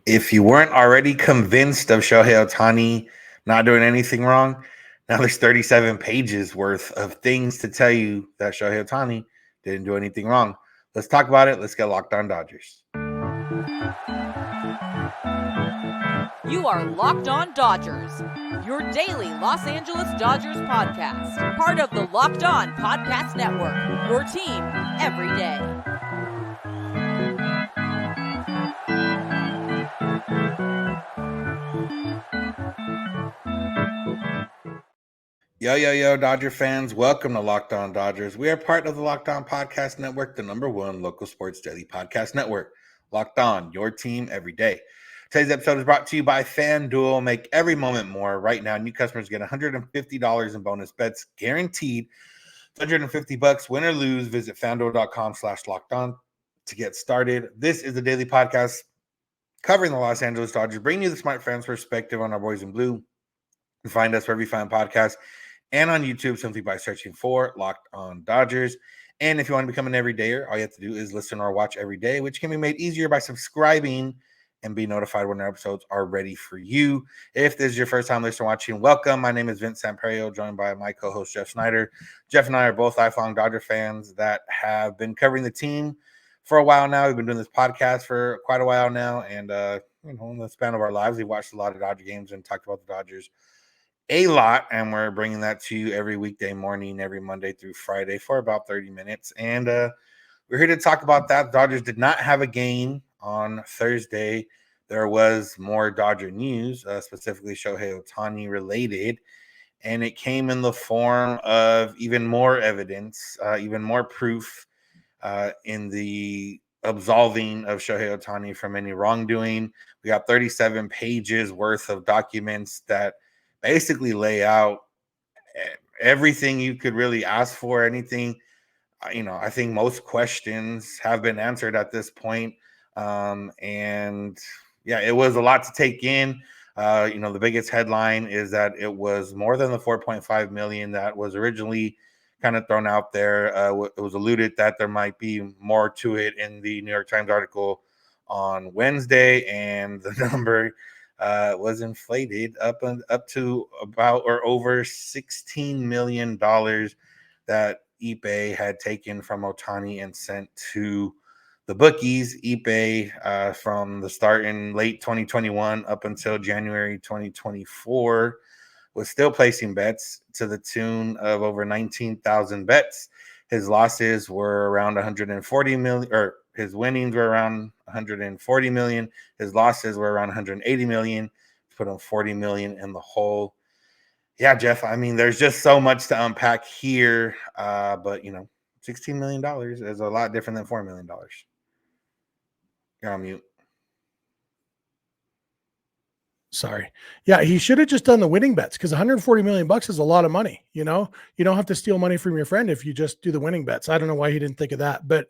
If you weren't already convinced of Shohei Ohtani not doing anything wrong, now there's 37 pages worth of things to tell you that Shohei Ohtani didn't do anything wrong. Let's talk about it. Let's get Locked On Dodgers. You are Locked On Dodgers, your daily Los Angeles Dodgers podcast. Part of the Locked On Podcast Network, your team every day. Yo, Dodger fans. Welcome to Locked On Dodgers. We are part of the Locked On Podcast Network, the #1 local sports daily podcast network. Locked On, your team every day. Today's episode is brought to you by FanDuel. Make every moment more. Right now, new customers get $150 in bonus bets guaranteed. $150, win or lose. Visit FanDuel.com/lockedon to get started. This is the daily podcast covering the Los Angeles Dodgers, bringing you the smart fans' perspective on our boys in blue. You can find us wherever you find podcasts and on YouTube simply by searching for Locked On Dodgers. And if you want to become an everydayer, all you have to do is listen or watch every day, which can be made easier by subscribing and be notified when our episodes are ready for you. If this is your first time listening or watching, welcome. My name is Vince Samperio, joined by my co-host Jeff Snyder. Jeff and I are both lifelong Dodger fans that have been covering the team for a while now. We've been doing this podcast for quite a while now, and in the span of our lives, we've watched a lot of Dodger games and talked about the Dodgers a lot, and we're bringing that to you every weekday morning, every Monday through Friday for about 30 minutes. And we're here to talk about that. The Dodgers did not have a game on Thursday. There was more Dodger news, specifically Shohei Ohtani related, and it came in the form of even more evidence, even more proof in the absolving of Shohei Ohtani from any wrongdoing. We got 37 pages worth of documents that basically lay out everything you could really ask for, anything. I think most questions have been answered at this point. And yeah, it was a lot to take in. The biggest headline is that it was more than the 4.5 million that was originally kind of thrown out there. It was alluded that there might be more to it in the New York Times article on Wednesday, and the number was inflated up to about or over $16 million that Ippei had taken from Otani and sent to the bookies. Ippei, from the start in late 2021 up until January 2024, was still placing bets to the tune of over 19,000 bets. His losses were around 140 million, or his winnings were around 140 million. His losses were around 180 million. Put him 40 million in the hole. Yeah, Jeff, I mean, there's just so much to unpack here. But $16 million is a lot different than $4 million. You're on mute. Sorry. Yeah, he should have just done the winning bets, because $140 million is a lot of money. You don't have to steal money from your friend if you just do the winning bets. I don't know why he didn't think of that, but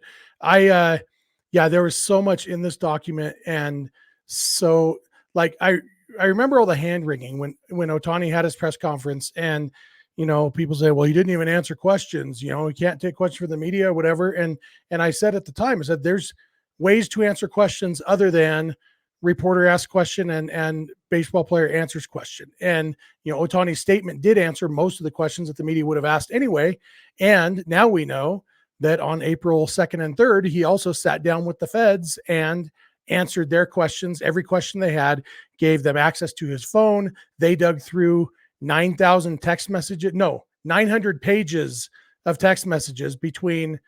there was so much in this document. And so I remember all the hand wringing when Otani had his press conference, and, people say, well, he didn't even answer questions. He can't take questions from the media, whatever. And I said at the time, I said, there's ways to answer questions other than reporter asks question and baseball player answers question. And, Otani's statement did answer most of the questions that the media would have asked anyway. And now we know that on April 2nd and 3rd, he also sat down with the feds and answered their questions. Every question they had, gave them access to his phone. They dug through 900 pages of text messages between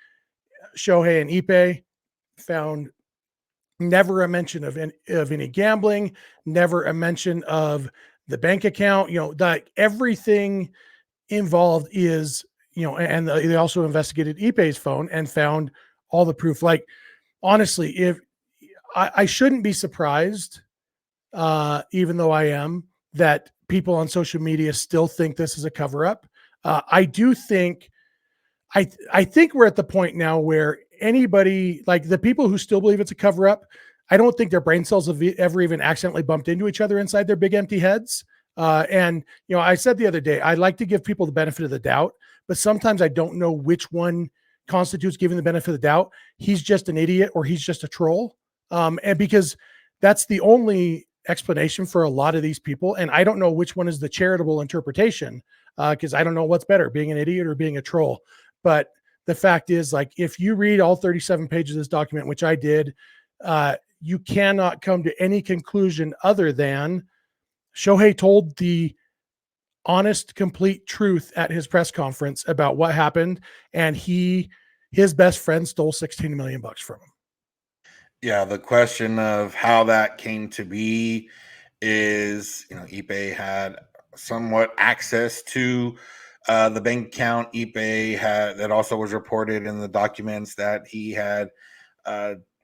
Shohei and Ippei, found never a mention of any gambling, never a mention of the bank account, everything involved is, and they also investigated Ippei's phone and found all the proof. Like, honestly, if I shouldn't be surprised, even though I am, that people on social media still think this is a cover-up. I do think, I think we're at the point now where anybody, like the people who still believe it's a cover-up, I don't think their brain cells have ever even accidentally bumped into each other inside their big empty heads. And I said the other day, I like to give people the benefit of the doubt, but sometimes I don't know which one constitutes giving the benefit of the doubt. He's just an idiot or he's just a troll. And because that's the only explanation for a lot of these people. And I don't know which one is the charitable interpretation, because I don't know what's better, being an idiot or being a troll. But the fact is, like, if you read all 37 pages of this document, which I did, you cannot come to any conclusion other than Shohei told the honest, complete truth at his press conference about what happened. And his best friend stole 16 million bucks from him. Yeah, the question of how that came to be is, Ippei had somewhat access to the bank account. Ippei had, that also was reported in the documents, that he had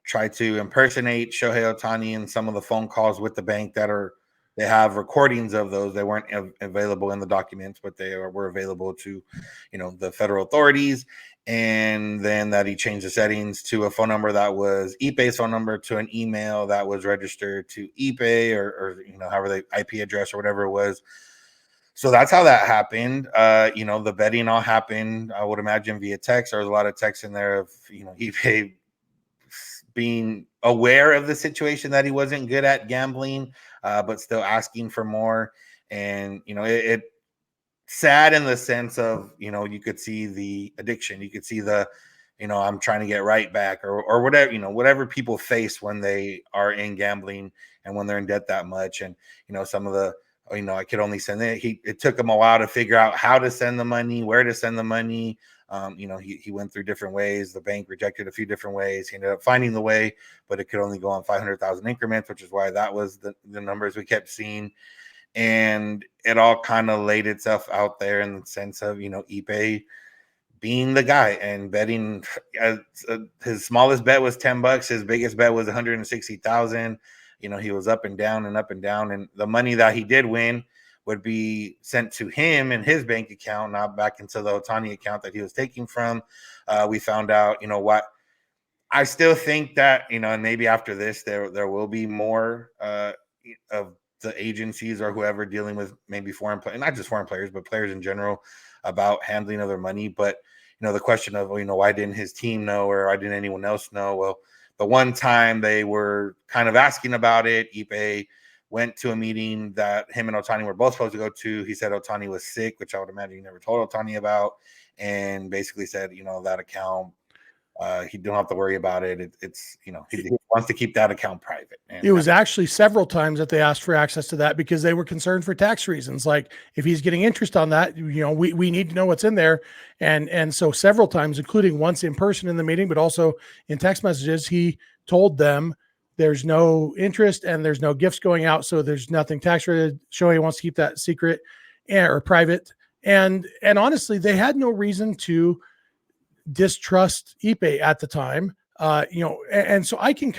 tried to impersonate Shohei Ohtani in some of the phone calls with the bank they have recordings of those. They weren't available in the documents, but they were available to, the federal authorities. And then that he changed the settings to a phone number that was Ippei's phone number, to an email that was registered to Ippei, or however the IP address or whatever it was. So that's how that happened. The betting all happened, I would imagine, via text. There was a lot of text in there of, Ippei being aware of the situation, that he wasn't good at gambling, but still asking for more. And, it sad in the sense of, you could see the addiction, you could see the, I'm trying to get right back, or whatever, whatever people face when they are in gambling and when they're in debt that much. And, some of the, I could only send it. It took him a while to figure out how to send the money, where to send the money. He went through different ways. The bank rejected a few different ways. He ended up finding the way, but it could only go on 500,000 increments, which is why that was the numbers we kept seeing. And it all kind of laid itself out there in the sense of, Ippei being the guy and betting. His smallest bet was $10. His biggest bet was 160,000. He was up and down and up and down. And the money that he did win would be sent to him in his bank account, not back into the Otani account that he was taking from. We found out, what I still think that, and maybe after this, there will be more of the agencies or whoever dealing with maybe foreign players, not just foreign players, but players in general, about handling of their money. But, the question of, why didn't his team know, or why didn't anyone else know? Well, the one time they were kind of asking about it, Ippei went to a meeting that him and Otani were both supposed to go to. He said Otani was sick, which I would imagine he never told Otani about, and basically said, that account, he don't have to worry about it. It's he wants to keep that account private. And it was actually several times that they asked for access to that because they were concerned for tax reasons. Like, if he's getting interest on that, we need to know what's in there. And so several times, including once in person in the meeting, but also in text messages, he told them there's no interest and there's no gifts going out. So there's nothing tax related. Shohei wants to keep that secret or private. And honestly, they had no reason to distrust Ippei at the time, and so I can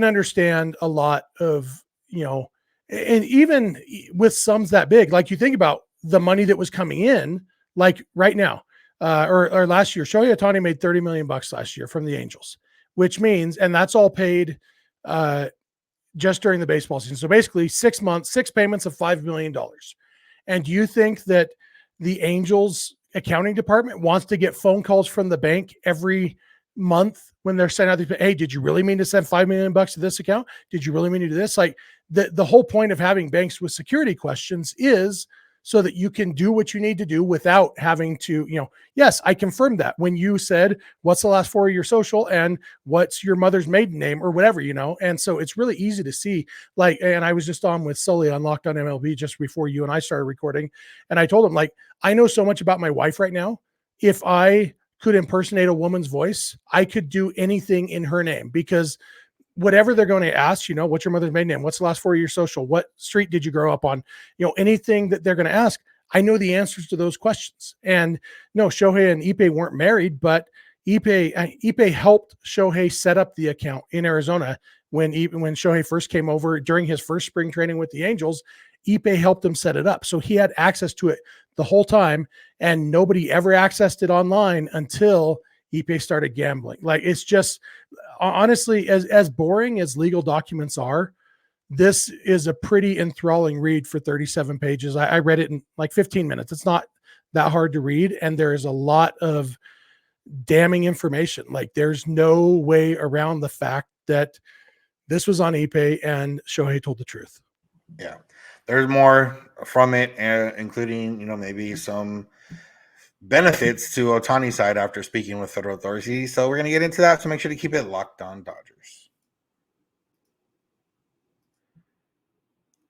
understand a lot of, and even with sums that big, like you think about the money that was coming in, like right now, or last year, Shohei Ohtani made 30 million bucks last year from the Angels, which means, and that's all paid just during the baseball season. So basically 6 months, 6 payments of $5 million. And do you think that the Angels accounting department wants to get phone calls from the bank every month when they're sending out these, hey, did you really mean to send $5 million to this account? Did you really mean to do this? Like, the whole point of having banks with security questions is so that you can do what you need to do without having to, yes, I confirmed that when you said, what's the last 4 of your social and what's your mother's maiden name or whatever, and so it's really easy to see. Like, and I was just on with Sully on Locked On MLB just before you and I started recording. And I told him, like, I know so much about my wife right now. If I could impersonate a woman's voice, I could do anything in her name, because whatever they're going to ask, what's your mother's maiden name? What's the last 4 of your social? What street did you grow up on? Anything that they're going to ask, I know the answers to those questions. And no, Shohei and Ippei weren't married, but Ippei helped Shohei set up the account in Arizona when Shohei first came over during his first spring training with the Angels. Ippei helped him set it up. So he had access to it the whole time, and nobody ever accessed it online until Ippei started gambling. Like, it's just, honestly, as boring as legal documents are, this is a pretty enthralling read for 37 pages. I read it in like 15 minutes. It's not that hard to read, and there is a lot of damning information. Like, there's no way around the fact that This was on Ippei, and Shohei told the truth. Yeah, there's more from it, including, maybe some benefits to Otani's side after speaking with federal authorities. So we're going to get into that. So make sure to keep it locked on Dodgers.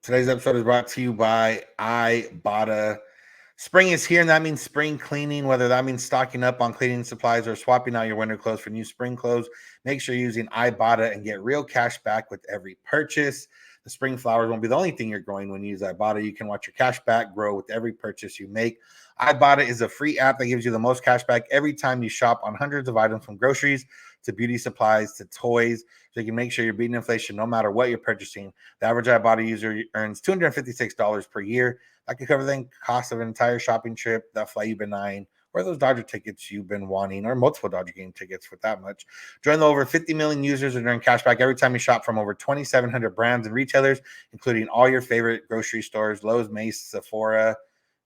Today's episode is brought to you by Ibotta. Spring is here, and that means spring cleaning, whether that means stocking up on cleaning supplies or swapping out your winter clothes for new spring clothes. Make sure you're using Ibotta and get real cash back with every purchase. The spring flowers won't be the only thing you're growing when you use Ibotta. You can watch your cash back grow with every purchase you make. Ibotta is a free app that gives you the most cash back every time you shop on hundreds of items, from groceries to beauty supplies to toys, so you can make sure you're beating inflation no matter what you're purchasing. The average Ibotta user earns $256 per year. That could cover the cost of an entire shopping trip, that flight you've been eyeing, or those Dodger tickets you've been wanting, or multiple Dodger game tickets for that much. Join the over 50 million users and earn cash back every time you shop from over 2,700 brands and retailers, including all your favorite grocery stores, Lowe's,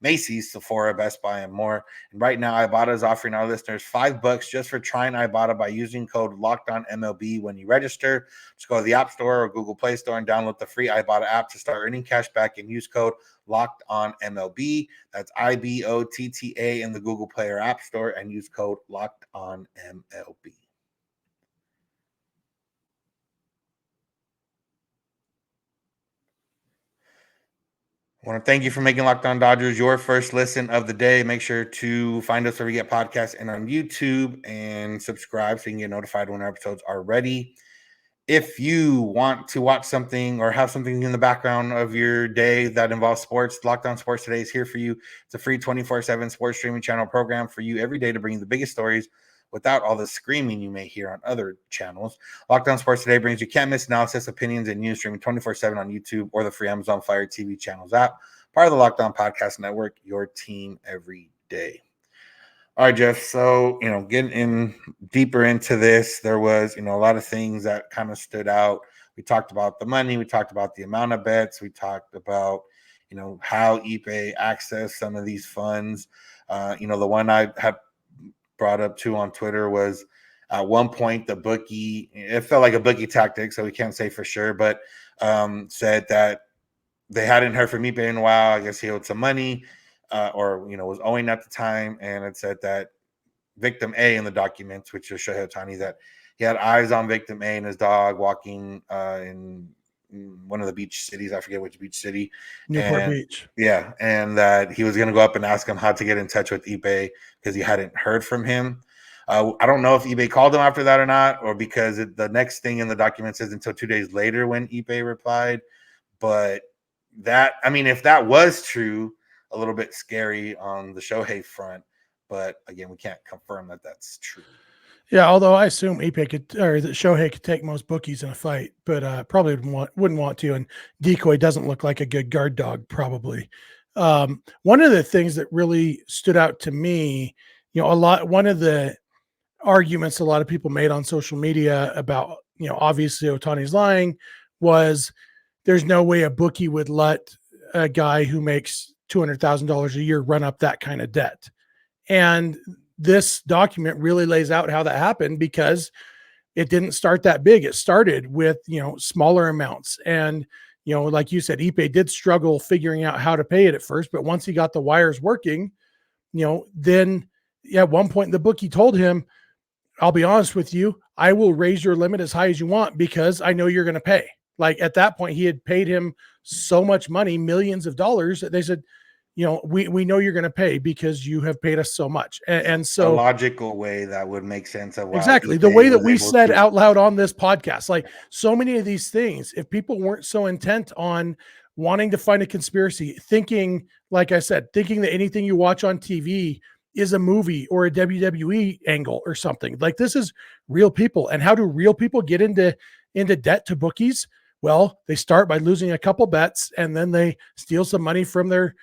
Macy's, Sephora, Best Buy, and more. And right now, Ibotta is offering our listeners $5 just for trying Ibotta by using code LOCKEDONMLB when you register. Just go to the App Store or Google Play Store and download the free Ibotta app to start earning cash back, and use code LOCKEDONMLB. That's IBOTTA in the Google Play or App Store, and use code LOCKEDONMLB. I want to thank you for making Locked On Dodgers your first listen of the day. Make sure to find us where we get podcasts and on YouTube, and subscribe so you can get notified when our episodes are ready. If you want to watch something or have something in the background of your day that involves sports, Locked On Sports Today is here for you. It's a free 24/7 sports streaming channel program for you every day to bring you the biggest stories without all the screaming you may hear on other channels. Locked On Sports Today brings you can't miss analysis, opinions, and news, streaming 24/7 on YouTube or the free Amazon Fire TV channels app. Part of the Locked On Podcast Network, your team every day. All right, Jeff. So, getting in deeper into this, there was, a lot of things that kind of stood out. We talked about the money. We talked about the amount of bets. We talked about, how Ippei accessed some of these funds. The one I had brought up too on Twitter was, at one point, the bookie, it felt like a bookie tactic, so we can't say for sure, but said that they hadn't heard from Ippei in a while. I guess he owed some money, or was owing at the time, and it said that victim A in the documents, which is Shohei Ohtani, that he had eyes on victim A and his dog walking in one of the beach cities. I forget which beach city. Newport Beach. Yeah, and that he was going to go up and ask him how to get in touch with Ippei because he hadn't heard from him. I don't know if Ippei called him after that or not, or because the next thing in the document says until 2 days later when Ippei replied. But if that was true, a little bit scary on the Shohei front. But again, we can't confirm that that's true. Yeah, although I assume that Shohei could take most bookies in a fight, but probably wouldn't want to. And Decoy doesn't look like a good guard dog, probably. One of the things that really stood out to me, one of the arguments a lot of people made on social media about, obviously Ohtani's lying, was there's no way a bookie would let a guy who makes $200,000 a year run up that kind of debt. And this document really lays out how that happened, because it didn't start that big. It started with, smaller amounts. And, like you said, Ippei did struggle figuring out how to pay it at first, but once he got the wires working, then at one point the bookie told him, I'll be honest with you, I will raise your limit as high as you want because I know you're going to pay. Like at that point, he had paid him so much money, millions of dollars, that they said, we know you're going to pay because you have paid us so much. And so a logical way that would make sense of why exactly the way that we said out loud on this podcast, like so many of these things, if people weren't so intent on wanting to find a conspiracy, thinking, like I said, thinking that anything you watch on TV is a movie or a WWE angle or something, like this is real people. And how do real people get into debt to bookies? Well, they start by losing a couple bets, and then they steal some money from their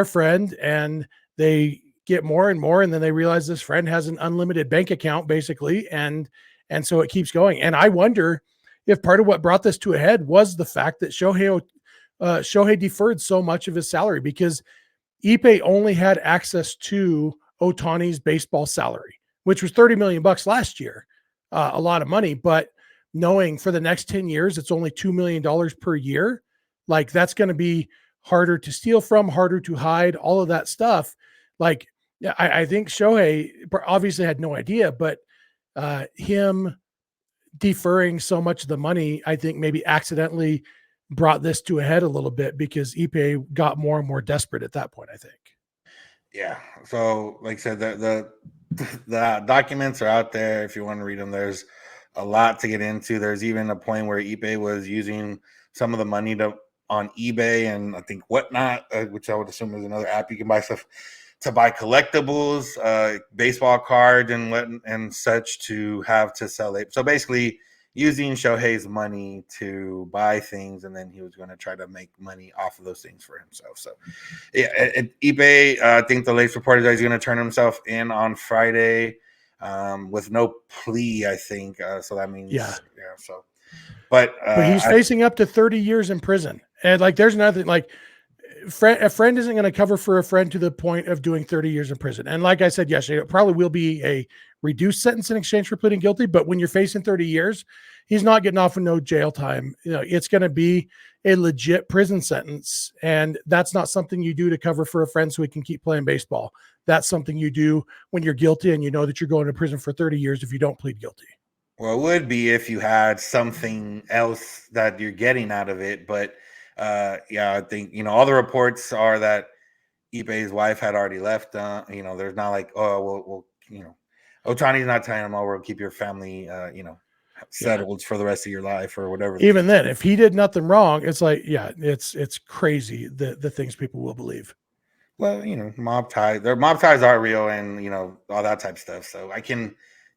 friend, and they get more and more, and then they realize this friend has an unlimited bank account, basically, and so it keeps going. And I wonder if part of what brought this to a head was the fact that Shohei deferred so much of his salary, because Ippei only had access to Ohtani's baseball salary, which was $30 million last year, a lot of money. But knowing for the next 10 years, it's only $2 million per year. Like that's going to be harder to steal from, harder to hide, all of that stuff. Like, I think Shohei obviously had no idea, but him deferring so much of the money, I think maybe accidentally brought this to a head a little bit because Ippei got more and more desperate at that point, I think. Yeah. So, like I said, the documents are out there if you want to read them. There's a lot to get into. There's even a point where Ippei was using some of the money on eBay and I think Whatnot, which I would assume is another app you can buy stuff to buy collectibles, baseball cards and such to have to sell it. So basically using Shohei's money to buy things, and then he was going to try to make money off of those things for himself. So yeah, Ippei, I think the latest report is that he's going to turn himself in on Friday with no plea, I think. So that means, so, but he's facing up to 30 years in prison. And like, there's nothing like, a friend isn't going to cover for a friend to the point of doing 30 years in prison. And like I said yesterday, it probably will be a reduced sentence in exchange for pleading guilty. But when you're facing 30 years, he's not getting off with no jail time. It's going to be a legit prison sentence. And that's not something you do to cover for a friend so he can keep playing baseball. That's something you do when you're guilty and you know that you're going to prison for 30 years if you don't plead guilty. Well, it would be if you had something else that you're getting out of it. But I think, all the reports are that Ippei's wife had already left. There's not like, Otani's not telling him, we'll keep your family, settled for the rest of your life or whatever. Even then, if he did nothing wrong, it's like, it's crazy the things people will believe. Well, mob ties are real and, all that type of stuff. So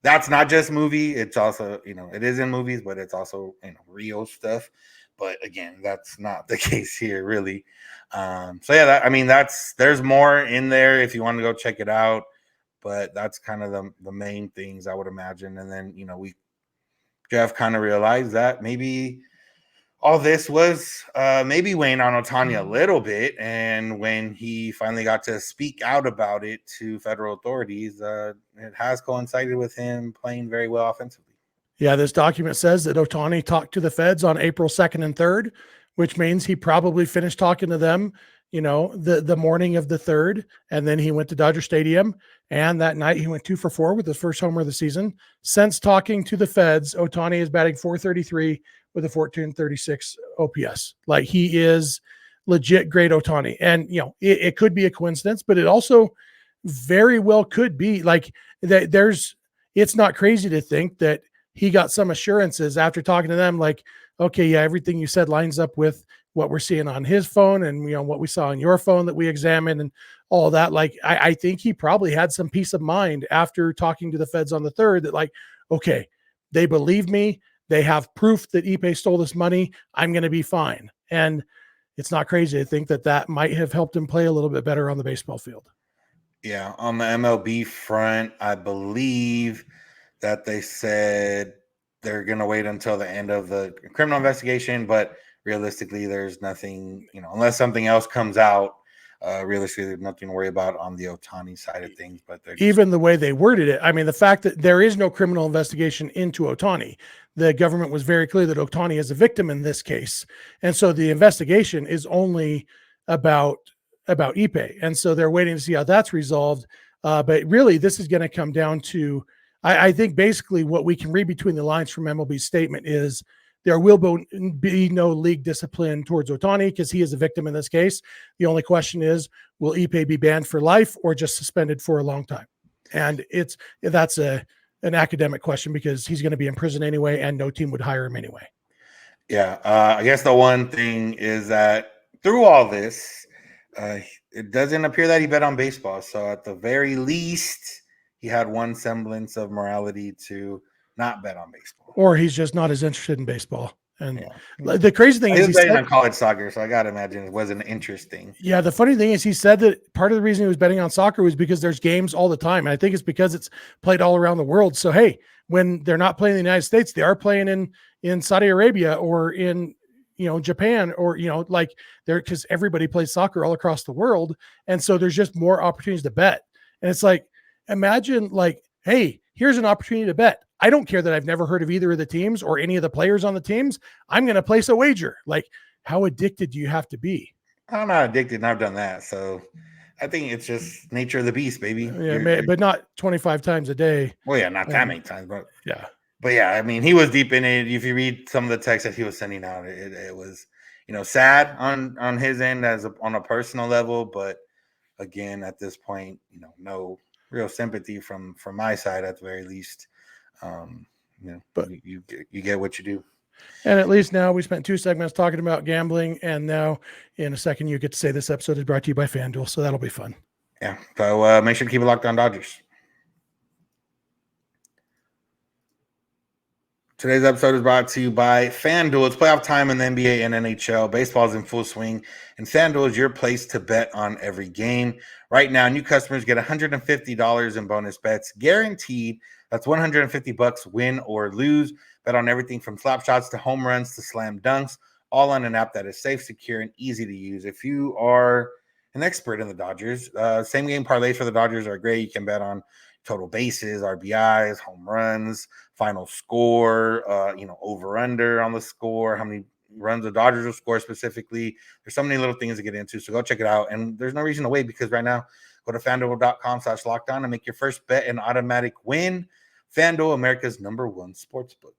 that's not just movie. It's also, it is in movies, but it's also, real stuff. But again, that's not the case here, really. There's more in there if you want to go check it out. But that's kind of the main things I would imagine. And then, Jeff kind of realized that maybe all this was maybe weighing on Otani a little bit. And when he finally got to speak out about it to federal authorities, it has coincided with him playing very well offensively. Yeah, this document says that Otani talked to the feds on April 2nd and 3rd, which means he probably finished talking to them, the morning of the 3rd. And then he went to Dodger Stadium. And that night he went 2 for 4 with his first homer of the season. Since talking to the feds, Otani is batting .433 with a 1436 OPS. Like, he is legit great Otani. And, it could be a coincidence, but it also very well could be like that. It's not crazy to think that he got some assurances after talking to them, like, okay, yeah, everything you said lines up with what we're seeing on his phone and, what we saw on your phone that we examined and all that. Like, I think he probably had some peace of mind after talking to the feds on the 3rd that, like, okay, they believe me. They have proof that Ippei stole this money. I'm going to be fine. And it's not crazy to think that might have helped him play a little bit better on the baseball field. Yeah. On the MLB front, I believe that they said they're going to wait until the end of the criminal investigation, but realistically, there's nothing, unless something else comes out, realistically, there's nothing to worry about on the Otani side of things. But even the way they worded it, I mean, the fact that there is no criminal investigation into Otani, the government was very clear that Otani is a victim in this case. And so the investigation is only about Ippei. And so they're waiting to see how that's resolved. But really, this is going to come down to, I think basically what we can read between the lines from MLB's statement is there will be no league discipline towards Otani because he is a victim in this case. The only question is, will Ippei be banned for life or just suspended for a long time? And that's an academic question because he's going to be in prison anyway and no team would hire him anyway. Yeah. I guess the one thing is that through all this, it doesn't appear that he bet on baseball. So at the very least, he had one semblance of morality to not bet on baseball. Or he's just not as interested in baseball. And the crazy thing is he said on college soccer, so I got to imagine it wasn't interesting. Yeah, the funny thing is he said that part of the reason he was betting on soccer was because there's games all the time. And I think it's because it's played all around the world. So, hey, when they're not playing in the United States, they are playing in Saudi Arabia or in Japan or, like because everybody plays soccer all across the world. And so there's just more opportunities to bet. And it's like, imagine like, hey, here's an opportunity to bet. I don't care that I've never heard of either of the teams or any of the players on the teams. I'm going to place a wager. Like, how addicted do you have to be? I'm not addicted, and I've done that. So I think it's just nature of the beast, baby. Yeah, but not 25 times a day. Well, yeah, not that many times, but yeah, I mean, he was deep in it. If you read some of the texts that he was sending out, it was, sad on his end on a personal level. But again, at this point, no real sympathy from my side at the very least. But you get what you do. And at least now we spent 2 segments talking about gambling, and now in a second you get to say this episode is brought to you by FanDuel, so that'll be fun. Yeah, so make sure to keep it locked on Dodgers. Today's episode is brought to you by FanDuel. It's playoff time in the NBA and NHL. Baseball's in full swing, and FanDuel is your place to bet on every game. Right now, new customers get $150 in bonus bets, guaranteed. That's $150 win or lose. Bet on everything from slap shots to home runs to slam dunks, all on an app that is safe, secure, and easy to use. If you are an expert in the Dodgers, same game parlays for the Dodgers are great. You can bet on total bases, RBIs, home runs, final score, over under on the score, how many runs the Dodgers will score specifically. There's so many little things to get into, so go check it out. And there's no reason to wait, because right now, go to FanDuel.com/lockedon and make your first bet an automatic win. FanDuel, America's #1 sportsbook.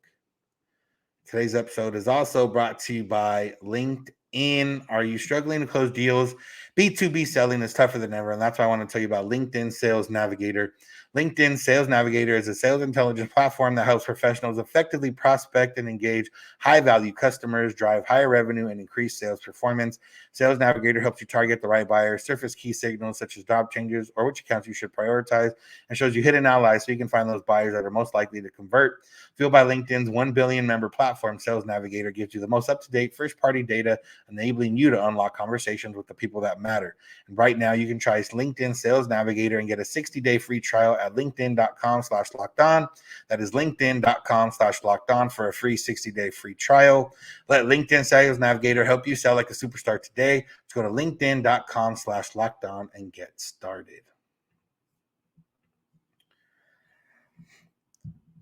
Today's episode is also brought to you by LinkedIn. Are you struggling to close deals? B2B selling is tougher than ever, and that's why I want to tell you about LinkedIn Sales Navigator. LinkedIn Sales Navigator is a sales intelligence platform that helps professionals effectively prospect and engage high-value customers, drive higher revenue, and increase sales performance. Sales Navigator helps you target the right buyers, surface key signals such as job changes or which accounts you should prioritize, and shows you hidden allies so you can find those buyers that are most likely to convert. Fueled by LinkedIn's 1 billion member platform, Sales Navigator gives you the most up-to-date first-party data, enabling you to unlock conversations with the people that matter. And right now, you can try LinkedIn Sales Navigator and get a 60-day free trial at linkedin.com/lockedon. That is linkedin.com/lockedon for a free 60-day free trial. Let LinkedIn Sales Navigator help you sell like a superstar today. Let's go to linkedin.com/lockedon and get started.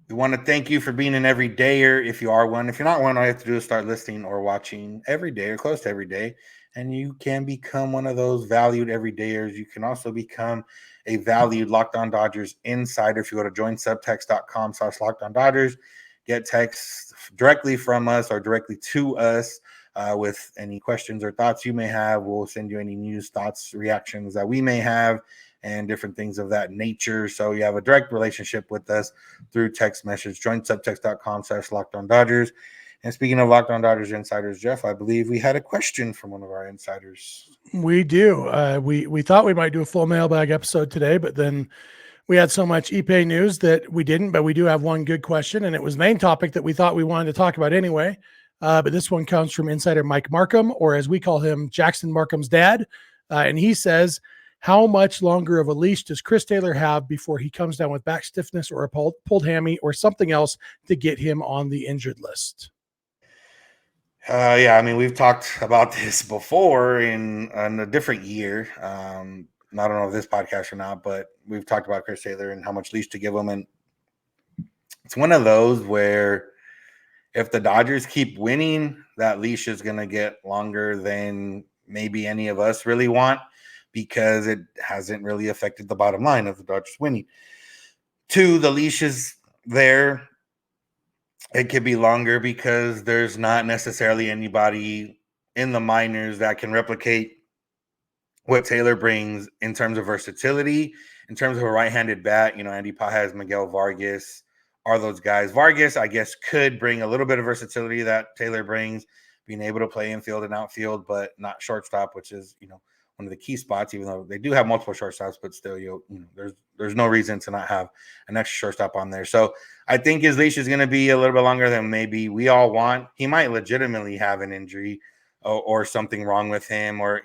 We want to thank you for being an everydayer if you are one. If you're not one, all you have to do is start listening or watching every day or close to every day, and you can become one of those valued everydayers. You can also become a valued Locked On Dodgers insider if you go to joinsubtext.com/LockedOnDodgers. Get texts directly from us or directly to us with any questions or thoughts you may have. We'll send you any news, thoughts, reactions that we may have, and different things of that nature. So you have a direct relationship with us through text message. Join subtext.com/LockedOnDodgers. And speaking of Locked On Dodgers insiders, Jeff, I believe we had a question from one of our insiders. We do. We thought we might do a full mailbag episode today, but then we had so much Ippei news that we didn't. But we do have one good question, and it was the main topic that we thought we wanted to talk about anyway. But this one comes from insider Mike Markham, or as we call him, Jackson Markham's dad. And he says, how much longer of a leash does Chris Taylor have before he comes down with back stiffness or a pulled hammy or something else to get him on the injured list? Yeah, I mean, we've talked about this before in a different year. I don't know if this podcast or not, but we've talked about Chris Taylor and how much leash to give him. And it's one of those where if the Dodgers keep winning, that leash is going to get longer than maybe any of us really want, because it hasn't really affected the bottom line of the Dodgers winning. 2, the leash is there. It could be longer because there's not necessarily anybody in the minors that can replicate what Taylor brings in terms of versatility, in terms of a right-handed bat. Andy Pages, Miguel Vargas are those guys. Vargas, I guess, could bring a little bit of versatility that Taylor brings, being able to play infield and outfield, but not shortstop, which is, one of the key spots, even though they do have multiple shortstops, but still, there's no reason to not have an extra shortstop on there. So I think his leash is going to be a little bit longer than maybe we all want. He might legitimately have an injury or something wrong with him, or,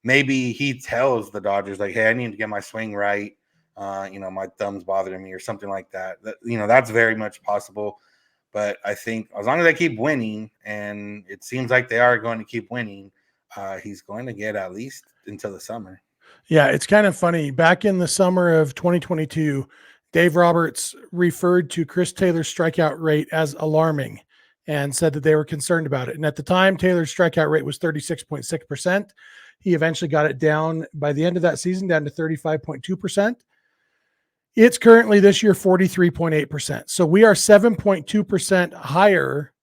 maybe he tells the Dodgers like, hey, I need to get my swing right. My thumb's bothering me or something like that. That's very much possible. But I think as long as they keep winning, and it seems like they are going to keep winning, he's going to get at least until the summer. Yeah, it's kind of funny. Back in the summer of 2022, Dave Roberts referred to Chris Taylor's strikeout rate as alarming and said that they were concerned about it. And at the time, Taylor's strikeout rate was 36.6%. He eventually got it down by the end of that season down to 35.2%. It's currently this year 43.8%. So we are 7.2% higher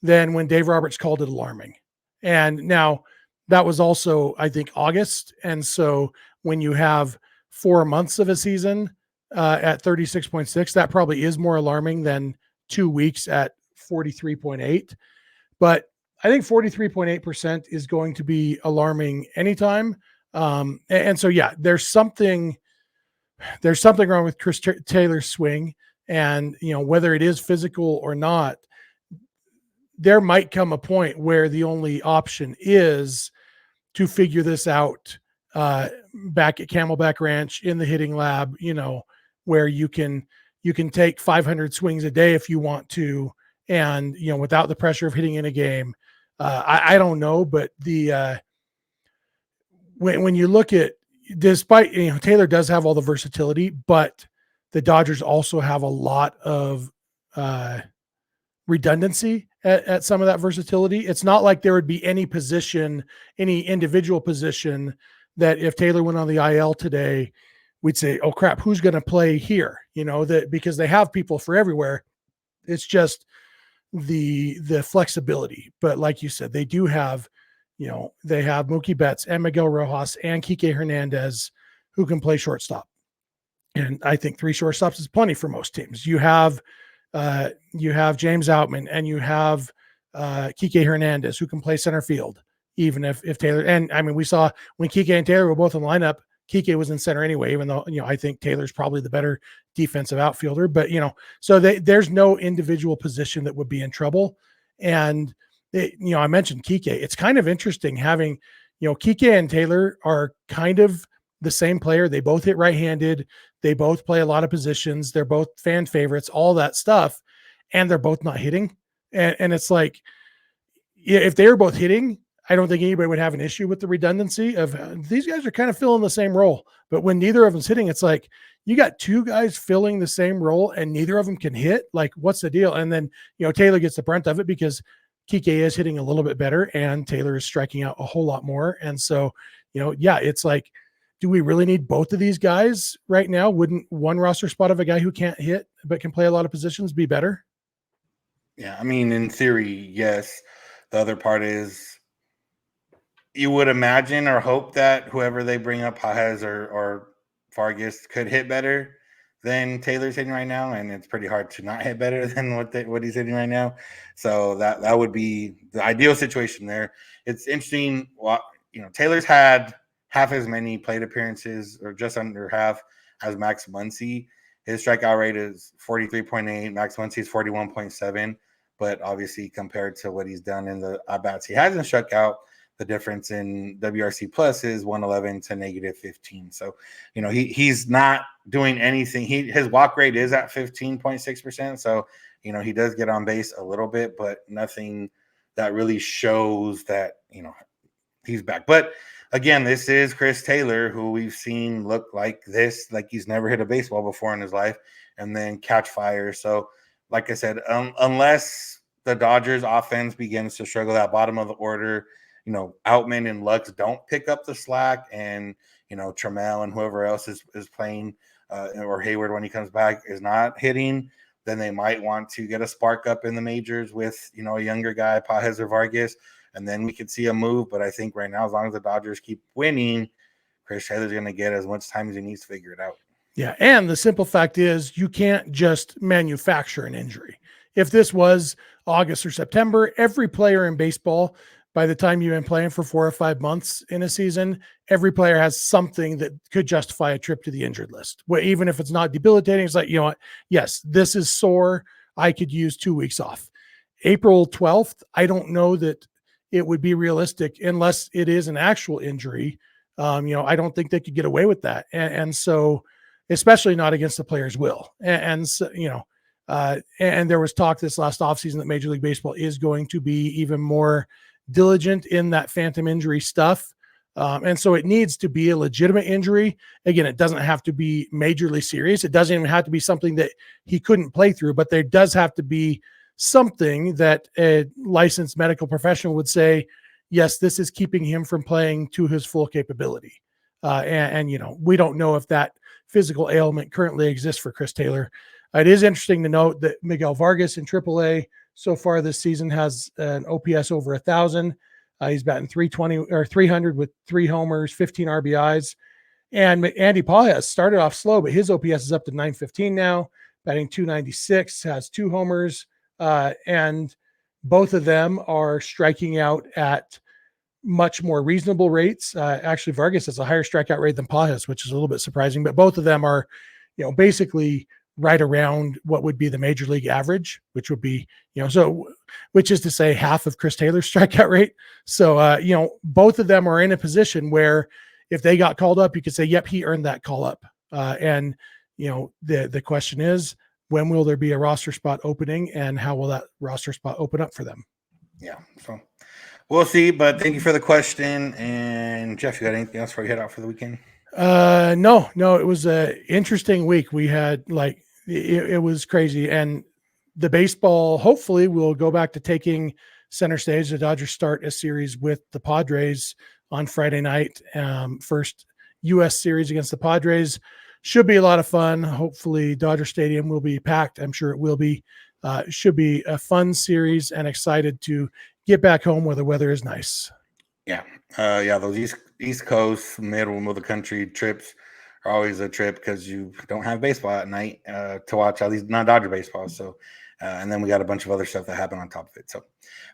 than when Dave Roberts called it alarming. And now that was also, I think, August. And so when you have 4 months of a season at 36.6, that probably is more alarming than 2 weeks at 43.8. But I think 43.8% is going to be alarming anytime. And so, yeah, there's something wrong with Chris Taylor's swing. And, whether it is physical or not, there might come a point where the only option is to figure this out back at Camelback Ranch in the hitting lab, where you can take 500 swings a day if you want to, and, without the pressure of hitting in a game. I don't know, but when you look at, despite, Taylor does have all the versatility, but the Dodgers also have a lot of redundancy at some of that versatility. It's not like there would be any individual position that if Taylor went on the IL today, we'd say, oh crap, who's going to play here? Because they have people for everywhere. It's just the flexibility. But like you said, they do have, they have Mookie Betts and Miguel Rojas and Kike Hernandez who can play shortstop. And I think 3 shortstops is plenty for most teams. You have James Outman and you have Kike Hernandez who can play center field, even if Taylor, and I mean, we saw when Kike and Taylor were both in the lineup, Kike was in center anyway, even though, I think Taylor's probably the better defensive outfielder, but, so there's no individual position that would be in trouble. And, I mentioned Kike. It's kind of interesting having, Kike and Taylor are kind of the same player. They both hit right-handed. They both play a lot of positions. They're both fan favorites, all that stuff. And they're both not hitting. And it's like, if they were both hitting, I don't think anybody would have an issue with the redundancy of these guys are kind of filling the same role. But when neither of them's hitting, it's like you got 2 guys filling the same role and neither of them can hit. Like, what's the deal? And then, Taylor gets the brunt of it because Kike is hitting a little bit better and Taylor is striking out a whole lot more. And so, it's like, do we really need both of these guys right now? Wouldn't one roster spot of a guy who can't hit but can play a lot of positions be better? Yeah, I mean, in theory, yes. The other part is you would imagine or hope that whoever they bring up, Pages or Vargas, could hit better than Taylor's hitting right now, and it's pretty hard to not hit better than what he's hitting right now. So that would be the ideal situation there. It's interesting. Taylor's had half as many plate appearances, or just under half, as Max Muncy. His strikeout rate is 43.8. Max Muncy's 41.7. But obviously, compared to what he's done in the at-bats he hasn't struck out, the difference in WRC plus is 111 to -15. So, he's not doing anything. His walk rate is at 15.6%. So, he does get on base a little bit, but nothing that really shows that, he's back. But again, this is Chris Taylor, who we've seen look like this, like he's never hit a baseball before in his life, and then catch fire. So, like I said, unless the Dodgers offense begins to struggle at bottom of the order, Outman and Lux don't pick up the slack, and, Trammell and whoever else is playing, or Hayward when he comes back is not hitting, then they might want to get a spark up in the majors with, a younger guy, Pages or Vargas, and then we could see a move. But I think right now, as long as the Dodgers keep winning, Chris Taylor's going to get as much time as he needs to figure it out. Yeah, and the simple fact is you can't just manufacture an injury. If this was August or September, every player in baseball, by the time you've been playing for 4 or 5 months in a season, every player has something that could justify a trip to the injured list. Well, even if it's not debilitating, it's like, what? Yes, this is sore. I could use 2 weeks off. April 12th, I don't know that it would be realistic unless it is an actual injury. I don't think they could get away with that. And so, especially not against the player's will. And so, and there was talk this last offseason that Major League Baseball is going to be even more diligent in that phantom injury stuff. And so it needs to be a legitimate injury. Again, it doesn't have to be majorly serious. It doesn't even have to be something that he couldn't play through, but there does have to be something that a licensed medical professional would say, yes, this is keeping him from playing to his full capability. And we don't know if that physical ailment currently exists for Chris Taylor. It is interesting to note that Miguel Vargas in AAA so far this season has an OPS over 1,000. He's batting 320 or 300 with 3 homers, 15 RBIs. And Andy Pages started off slow, but his OPS is up to 915 now, batting 296, has 2 homers. And both of them are striking out at much more reasonable rates. Actually, Vargas has a higher strikeout rate than Pages, which is a little bit surprising, but both of them are, basically right around what would be the major league average, which would be, which is to say half of Chris Taylor's strikeout rate. So, both of them are in a position where if they got called up, you could say, yep, he earned that call up. And the question is, when will there be a roster spot opening and how will that roster spot open up for them? Yeah. So we'll see, but thank you for the question. And Jeff, you got anything else before you head out for the weekend? No, it was an interesting week. We had it was crazy, and the baseball hopefully will go back to taking center stage. The Dodgers start a series with the Padres on Friday night. First U.S. series against the Padres. Should be a lot of fun. Hopefully Dodger Stadium will be packed. I'm sure it will be. Should be a fun series, and excited to get back home where the weather is nice. Yeah. Those East Coast, middle of the country trips are always a trip because you don't have baseball at night to watch, at least not Dodger baseball. So, and then we got a bunch of other stuff that happened on top of it. So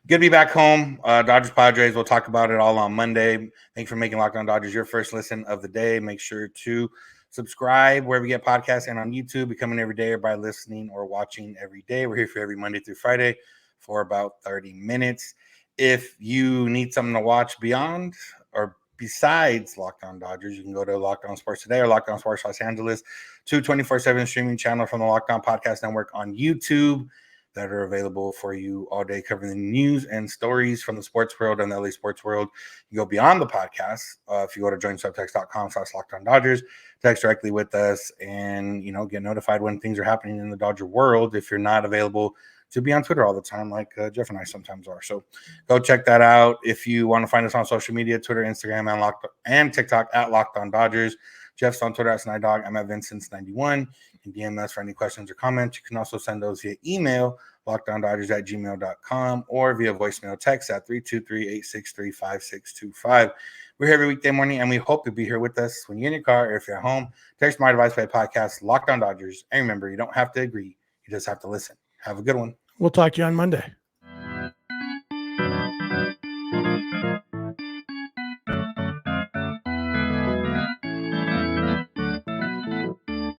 good to be back home. Dodgers Padres, we'll talk about it all on Monday. Thanks for making Locked On Dodgers your first listen of the day. Make sure to subscribe wherever you get podcasts and on YouTube. Be coming every day or by listening or watching every day. We're here for every Monday through Friday for about 30 minutes. If you need something to watch beyond or besides Locked On Dodgers, you can go to Locked On Sports Today or Locked On Sports Los Angeles, 24/7 streaming channel from the Locked On Podcast Network on YouTube that are available for you all day, covering the news and stories from the sports world and the LA sports world. You go beyond the podcast. If you go to joinsubtext.com/LockedOnDodgers, text directly with us and, get notified when things are happening in the Dodger world if you're not available to be on Twitter all the time like Jeff and I sometimes are. So go check that out. If you want to find us on social media, Twitter, Instagram, and TikTok at Locked On Dodgers. Jeff's on Twitter at SnyDog. I'm at Vincent's91. You can DM us for any questions or comments. You can also send those via email, lockedondodgers@gmail.com, or via voicemail text at 323-863-5625. We're here every weekday morning, and we hope you'll be here with us when you're in your car or if you're at home. Text My Device Play Podcast, Locked On Dodgers. And remember, you don't have to agree. You just have to listen. Have a good one. We'll talk to you on Monday.